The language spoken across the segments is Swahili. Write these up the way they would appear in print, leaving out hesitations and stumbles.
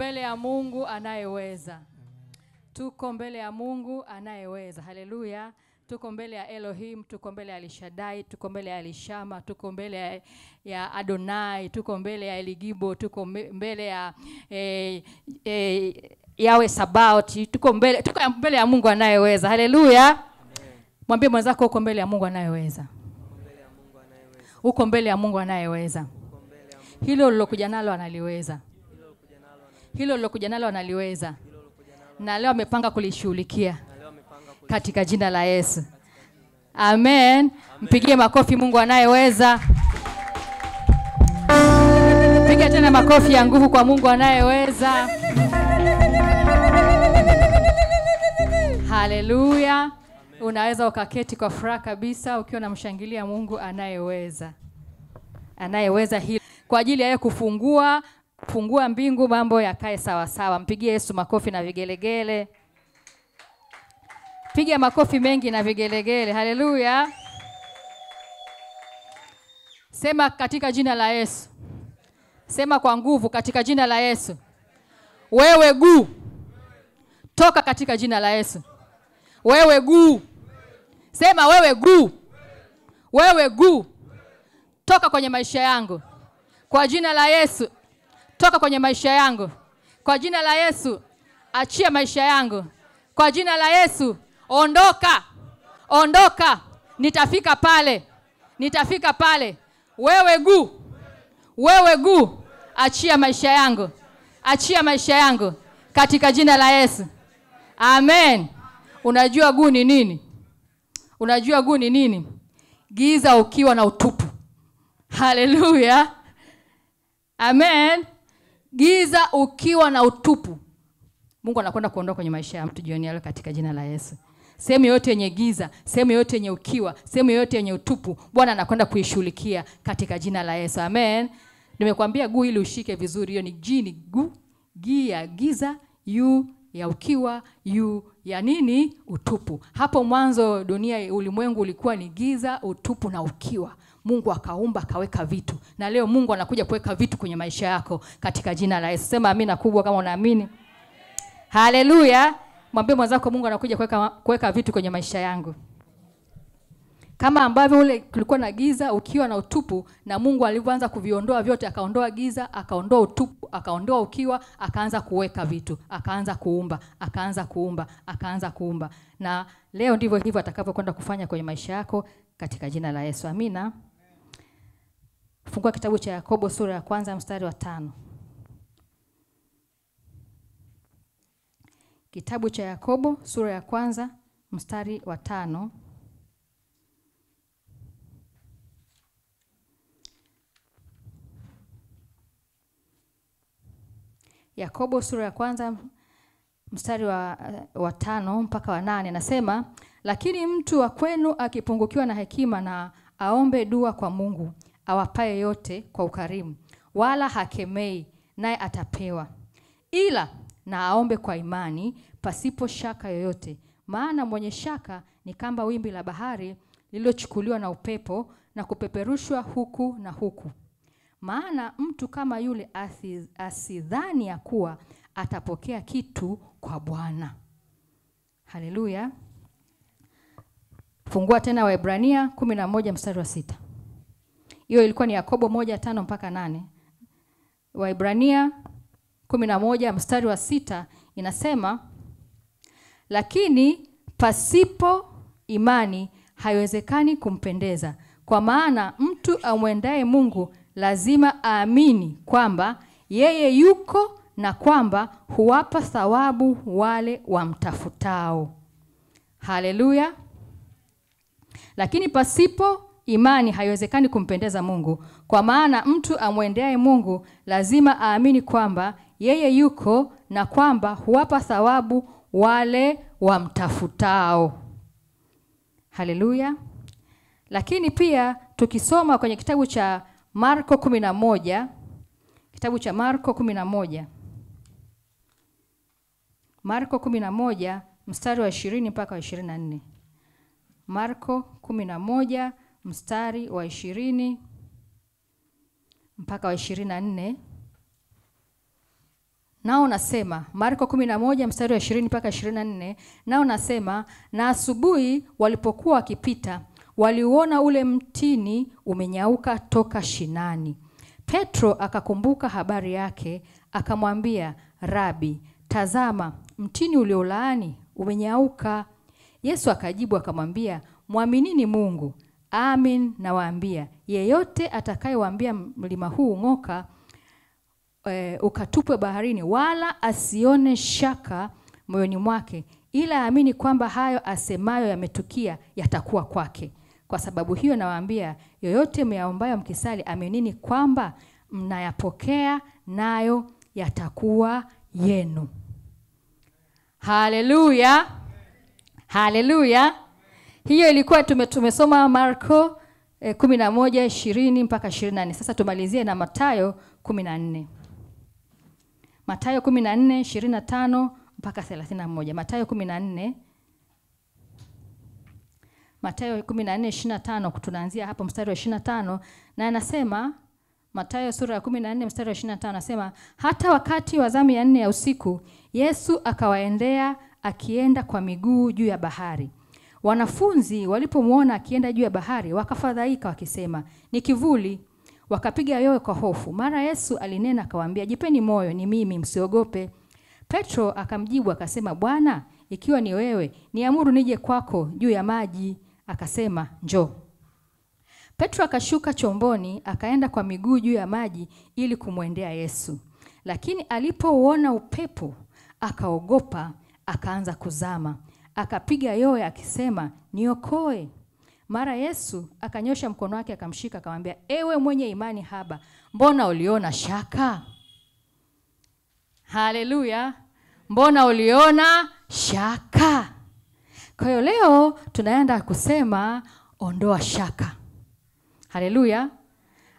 Mbele ya Mungu anayeweza. Tuko mbele ya Mungu anayeweza. Haleluya. Tuko mbele ya Elohim, tuko mbele ya Elishadai, tuko mbele ya Elishama, tuko mbele ya Adonai, tuko mbele ya Eligibo, tuko mbele ya Yahweh Sabaoth, tuko mbele ya Mungu anayeweza. Haleluya. Mwambie mwenzako uko mbele ya Mungu anayeweza. Uko mbele ya Mungu anayeweza. Hilo lilokuja nalo analiweza. Hilo lilokuja nalo analiweza. Na leo amepanga kulishughulikia katika jina la Yesu. Amen. Mpigie makofi Mungu anayeweza. Piga tena makofi ya nguvu kwa Mungu anayeweza. Haleluya. Unaweza ukaketi kwa furaha kabisa ukiwa unamshangilia Mungu anayeweza. Anayeweza hili kwa ajili ya kufungua mbingu, mambo yakae sawa sawa. Mpigie Yesu makofi na vigelegele. Piga makofi mengi na vigelegele. Haleluya. Sema katika jina la Yesu. Sema kwa nguvu katika jina la Yesu. Wewe guu. Toka katika jina la Yesu. Wewe guu. Sema wewe guu. Wewe guu. Toka kwenye maisha yangu. Kwa jina la Yesu. Toka kwenye maisha yangu. Kwa jina la Yesu. Achia maisha yangu. Kwa jina la Yesu. Ondoka. Ondoka. Nitafika pale. Nitafika pale. Wewe guu. Wewe guu. Achia maisha yangu. Achia maisha yangu. Katika jina la Yesu. Amen. Unajua guu ni nini? Unajua guu ni nini? Giza ukiwa na utupu. Haleluya. Amen. Giza ukiwa na utupu. Mungu anakwenda kuondoa kwenye maisha ya mtu jioni leo katika jina la Yesu. Sehemu yote yenye giza, sehemu yote yenye ukiwa, sehemu yote yenye utupu, Bwana anakwenda kuishughulikia katika jina la Yesu. Amen. Nimekuambia guu ili ushike vizuri, hiyo ni jini guu, gi ya giza, yu ya ukiwa, yu ya nini? Utupu. Hapo mwanzo dunia, ulimwengu ulikuwa ni giza, utupu na ukiwa. Mungu akaumba akaweka vitu. Na leo Mungu anakuja kuweka vitu kwenye maisha yako katika jina la Yesu. Sema amina kubwa kama unaamini. Haleluya. Mwambie mwenzako Mungu anakuja kuweka vitu kwenye maisha yangu. Kama ambavyo ule kulikuwa na giza, ukiwa na utupu, na Mungu alivyoanza kuviondoa vyote, akaondoa giza, akaondoa utupu, akaondoa ukiwa, akaanza kuweka vitu, akaanza kuumba, akaanza kuumba, akaanza kuumba. Na leo ndivyo hivyo atakavyokwenda kufanya kwenye maisha yako katika jina la Yesu. Amina. Fungua kitabu cha Yakobo sura ya 1 mstari wa 5. Kitabu cha Yakobo sura ya 1 mstari wa 5. Yakobo sura ya 1 mstari wa 5 mpaka wa 8 nasema, lakini mtu wa kwenu akipungukiwa na hekima na aombe dua kwa Mungu, awapaye yote kwa ukarimu, wala hakemei, naye atapewa. Ila na aombe kwa imani, pasipo shaka yoyote. Maana mwenye shaka ni kama wimbi la bahari lililochukuliwa na upepo na kupeperushwa huku na huku. Maana mtu kama yule asidhani ya kuwa atapokea kitu kwa Bwana. Haleluya. Fungua tena Waebrania 11 mstari wa 6. Hiyo ilikuwa ni Yakobo 1:5 mpaka 8. Waebrania 11 mstari wa 6 inasema, lakini pasipo imani haiwezekani kumpendeza, kwa maana mtu amwendaye Mungu lazima aamini kwamba yeye yuko na kwamba huwapa thawabu wale wamtafutao. Haleluya. Lakini pasipo imani haiwezekani kumpendeza Mungu, kwa maana mtu amwendeaye Mungu lazima aamini kwamba yeye yuko na kwamba huwapa thawabu wale wamtafutao. Haleluya. Lakini pia tukisoma kwenye kitabu cha Marko 11, kitabu cha Marko 11. Marko 11 mstari wa 20 mpaka wa 24. Marko 11 mstari wa 20 mpaka wa 24. Nao nasema, Marko 11 mstari wa 20 mpaka 24, nao nasema, na asubuhi walipokuwa wakipita, waliuona ule mtini umenyauka toka shinani. Petro akakumbuka habari yake, akamwambia, Rabi, tazama, mtini uliolaani umenyauka. Yesu akajibu akamwambia, mwaminini Mungu. Amin nawaambia, yeyote atakayewaambia mlima huu ng'oka, ukatupwe baharini, wala asione shaka moyoni mwake, ila amini kwamba hayo asemayo yametukia, yatakuwa kwake. Kwa sababu hiyo nawaambia, yoyote myaombayo mkisali, aminini kwamba mnayapokea, nayo yatakuwa yenu. Haleluya. Haleluya. Hiyo ilikuwa tumesoma Marko 11:20 mpaka 24. Sasa tumalizie na Mathayo 14. Mathayo 14:25 mpaka 31. Mathayo 14. Mathayo 14:25 tunaanzia hapo mstari wa 25, na anasema Mathayo sura ya 14 mstari wa 25 anasema, hata wakati wa zamu ya 4 ya usiku Yesu akawaendea akienda kwa miguu juu ya bahari. Wanafunzi walipomuona akienda juu ya bahari wakafadhaika wakisema, ni kivuli, wakapiga yowe kwa hofu. Mara Yesu alinena akawaambia, jipeni moyo, ni mimi, msiogope. Petro akamjibu akasema, Bwana, ikiwa ni wewe, niamuru nije kwako juu ya maji. Akasema, njoo. Petro akashuka chomboni akaenda kwa miguu juu ya maji ili kumwendea Yesu. Lakini alipouona upepo akaogopa, akaanza kuzama. Akapiga yowe akisema, niokoe. Mara Yesu akanyosha mkono wake akamshika akamwambia, ewe mwenye imani haba, mbona uliona shaka? Haleluya. Mbona uliona shaka? Kwa hiyo leo tunaenda kusema ondoa shaka. Haleluya.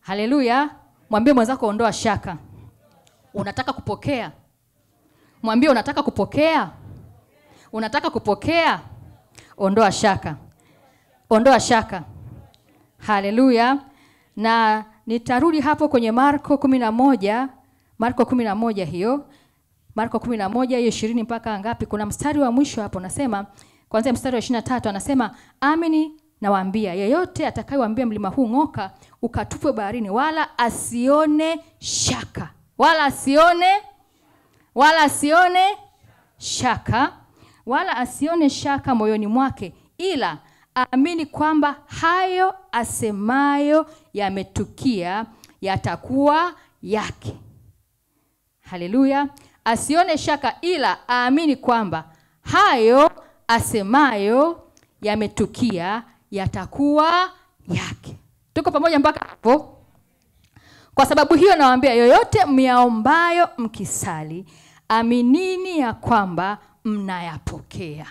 Haleluya. Mwambie mwenzako ondoa shaka. Unataka kupokea? Mwambie unataka kupokea? Unataka kupokea? Ondoa shaka. Ondoa shaka. Haleluya. Na nitarudi hapo kwenye Marko 11. Marko 11 hiyo. Marko 11 hiyo 20 mpaka ngapi? Kuna mstari wa mwisho hapo nasema, kuanzia mstari wa 23 anasema, amini nawaambia, yeyote atakayewaambia mlima huu ng'oka, ukatupwe baharini, wala asione shaka. Wala asione shaka. Wala asione shaka moyoni mwake, ila amini kwamba hayo asemayo yametukia, yatakuwa yake. Haleluya. Asione shaka, ila aamini kwamba hayo asemayo yametukia, yatakuwa yake. Tuko pamoja mpaka hapo? Kwa sababu hiyo nawaambia, yoyote myaombayo mkisali, aminini ya kwamba mnayapokea,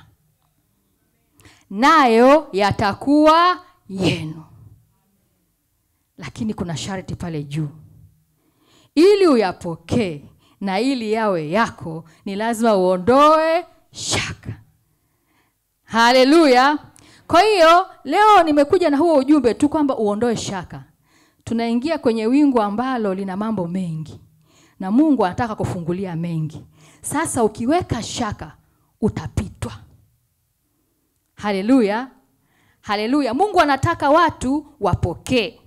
nayo yatakuwa yenu. Lakini kuna sharti pale juu. Ili uyapokee na ili yawe yako, ni lazima uondoe shaka. Haleluya. Kwa hiyo leo nimekuja na huo ujumbe tu kwamba uondoe shaka. Tunaingia kwenye wingu ambalo lina mambo mengi, na Mungu anataka kufungulia mengi. Sasa ukiweka shaka utapitwa. Haleluya. Haleluya. Mungu anataka watu wapokee.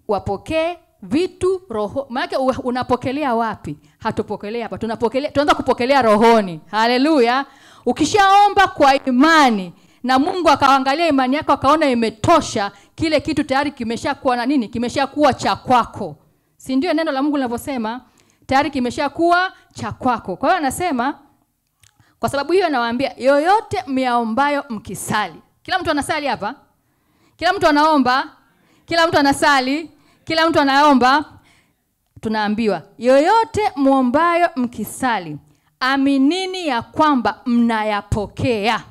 Wapokee vitu roho. Maana unapokelea wapi? Hatupokelea hapa. Tunaanza kupokelea rohoni. Haleluya. Ukishaomba kwa imani na Mungu akaangalia imani yako akaona imetosha, kile kitu tayari kimeshakuwa na nini? Kimeshakuwa cha kwako. Si ndio neno la Mungu linavyosema? Tayari kimeshakuwa cha kwako. Kwa hiyo anasema, kwa sababu hiyo nawaambia, yoyote myaombayo mkisali. Kila mtu anasali hapa? Kila mtu anaomba? Kila mtu anasali? Kila mtu anaomba? Tunaambiwa, yoyote muombayo mkisali, aminini ya kwamba mnayapokea.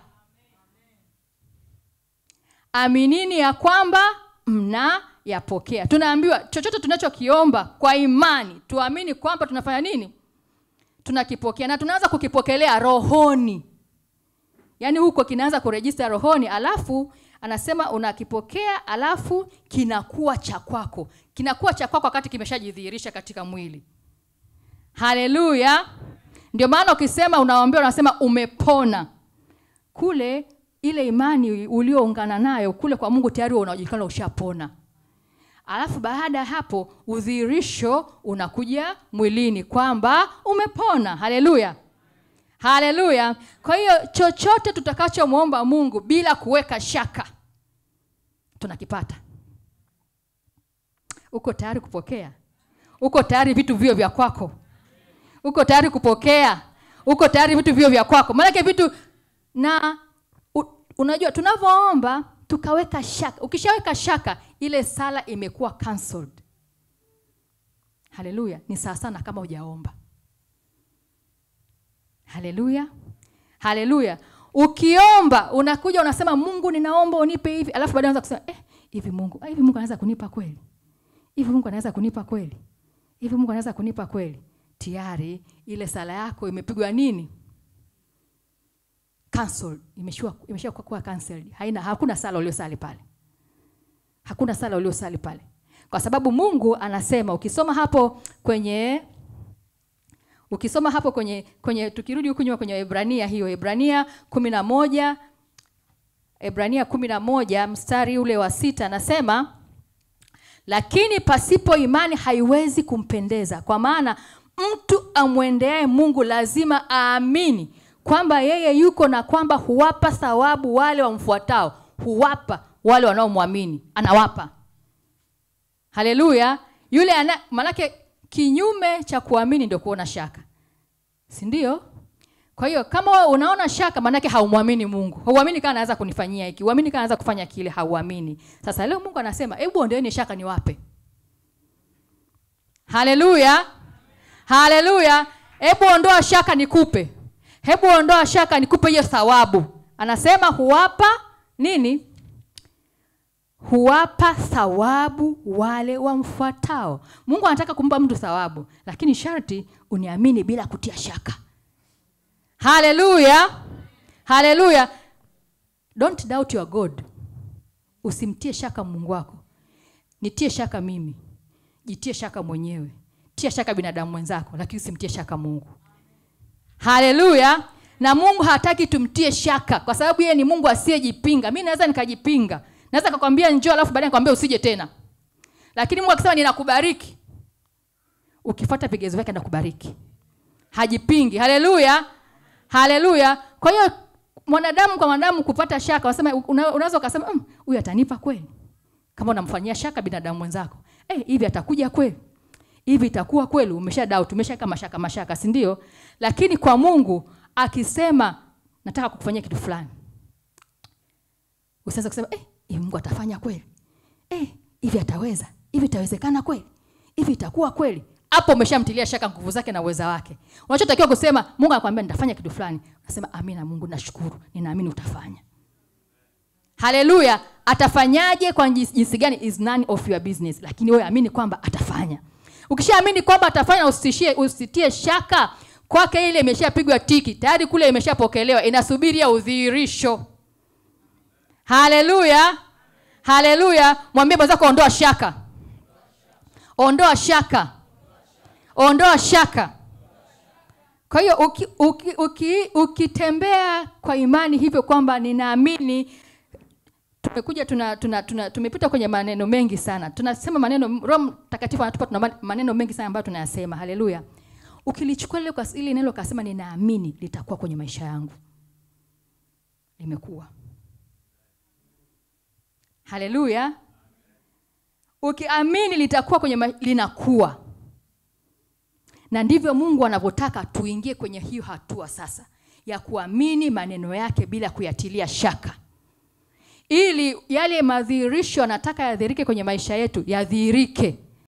Aminini ya kwamba mnayapokea. Tunaambiwa chochote tunachokiomba kwa imani, tuamini kwamba tunafanya nini? Tunakipokea, na tunaanza kukipokelea rohoni. Yaani huko kinaanza kuregister rohoni, alafu anasema unakipokea, alafu kinakuwa cha kwako. Kinakuwa cha kwako wakati kimeshajidhihirisha katika mwili. Haleluya. Ndio maana ukisema unawaambia unasema umepona. Kule ile imani ulioungana nayo kule kwa Mungu tayari unajulikana ushapona. Alafu baada hapo udhihirisho unakuja mwilini kwamba umepona. Haleluya. Haleluya. Kwa hiyo chochote tutakachomuomba Mungu bila kuweka shaka tunakipata. Uko tayari kupokea? Uko tayari vitu vio vya kwako? Uko tayari kupokea? Uko tayari vitu vio vya kwako? Maana vitu na unajua tunavyoomba tukaweka shaka. Ukishaweka shaka ile sala imekuwa cancelled. Haleluya. Ni sawa sana kama hujaomba. Haleluya. Haleluya. Ukiomba unakuja unasema Mungu ninaomba unipe hivi, alafu baadaye unaanza kusema hivi Mungu anaweza kunipa kweli? Hivi Mungu anaweza kunipa kweli? Hivi Mungu anaweza kunipa kweli? Tayari ile sala yako imepigwa nini? Cancel. Imeshakuwa cancelled. Hakuna sala uliyosali pale. Hakuna sala uliyosali pale. Kwa sababu Mungu anasema ukisoma hapo kwenye tukirudi huko nyuma kwenye Ebrania hiyo Ebrania 11 mstari ule wa 6 anasema lakini pasipo imani haiwezi kumpendeza, kwa maana mtu amwendeaye Mungu lazima aamini kwamba yeye yuko na kwamba huwapa thawabu wale wamfuatao. Huwapa wale wanaomwamini, anawapa. Haleluya. Yule manake kinyume cha kuamini ndio kuona shaka. Si ndio? Kwa hiyo kama wewe unaona shaka manake haumwamini Mungu. Hauamini kama anaweza kunifanyia hiki, huamini kama anaweza kufanya kile, hauamini. Sasa leo Mungu anasema, "Hebu ondoeni shaka niwape." Haleluya. Haleluya. Hebu ondoa shaka nikupe. Hebu ondoa shaka nikupe hiyo thawabu. Anasema huwapa nini? Huwapa thawabu wale wamfuatao. Mungu anataka kumpa mtu thawabu, lakini sharti uniamini bila kutia shaka. Haleluya. Haleluya. Don't doubt your God. Usimtie shaka Mungu wako. Nitie shaka mimi. Jitie shaka mwenyewe. Tia shaka binadamu mwenzako, lakini usimtie shaka Mungu. Haleluya. Na Mungu hataki tumtie shaka kwa sababu yeye ni Mungu asiyejipinga. Mimi naweza nikajipinga. Naweza kukwambia njoo alafu baadaye nikwambia usije tena. Lakini Mungu akisema ninakubariki, ukifuata vigezo vyake anakubariki. Hajipingi. Haleluya. Haleluya. Kwa hiyo mwanadamu kwa mwanadamu kupata shaka, wasema unaweza ukasema huyu atanipa kweli? Kama unamfanyia shaka binadamu mwenzako. Hivi atakuja kweli? Hivi itakuwa kweli? Umesha doubt, umeshaka mashaka, si ndio? Lakini kwa Mungu akisema nataka kukufanyia kitu fulani, usianze kusema hivi Mungu atafanya kweli? Hivi ataweza? Hivi itawezekana kweli? Hivi itakuwa kweli? Hapo umeshamtilia shaka nguvu zake na uweza wake. Unachotakiwa kusema Mungu anakuambia nitafanya kitu fulani, unasema amina Mungu nashukuru, ninaamini utafanya. Haleluya. Atafanyaje kwa jinsi gani is none of your business, lakini wewe amini kwamba atafanya. Ukishaamini kwamba atafanya usitie shaka kwake, ile imeshapigwa tiki. Tayari kule imeshapokelewa, inasubiri ya udhihirisho. Haleluya. Haleluya. Mwambie mwenzako ondoa shaka. Ondoa shaka. Ondoa shaka. Kwa hiyo ukitembea kwa imani hivyo kwamba ninaamini, tumepita kwenye maneno mengi sana. Tunasema maneno, Roho Mtakatifu anatupa tuna maneno mengi sana ambayo tunayasema. Haleluya. Ukilichukua ile neno kasema ninaamini litakuwa kwenye maisha yangu, limekuwa. Haleluya. Ukiamini litakuwa kwenye linakuwa. Na ndivyo Mungu anavyotaka tuingie kwenye hiyo hatua sasa ya kuamini maneno yake bila kuyatilia shaka. Ili yale madhihirisho anataka yadhihirike kwenye maisha yetu, yadhihirike.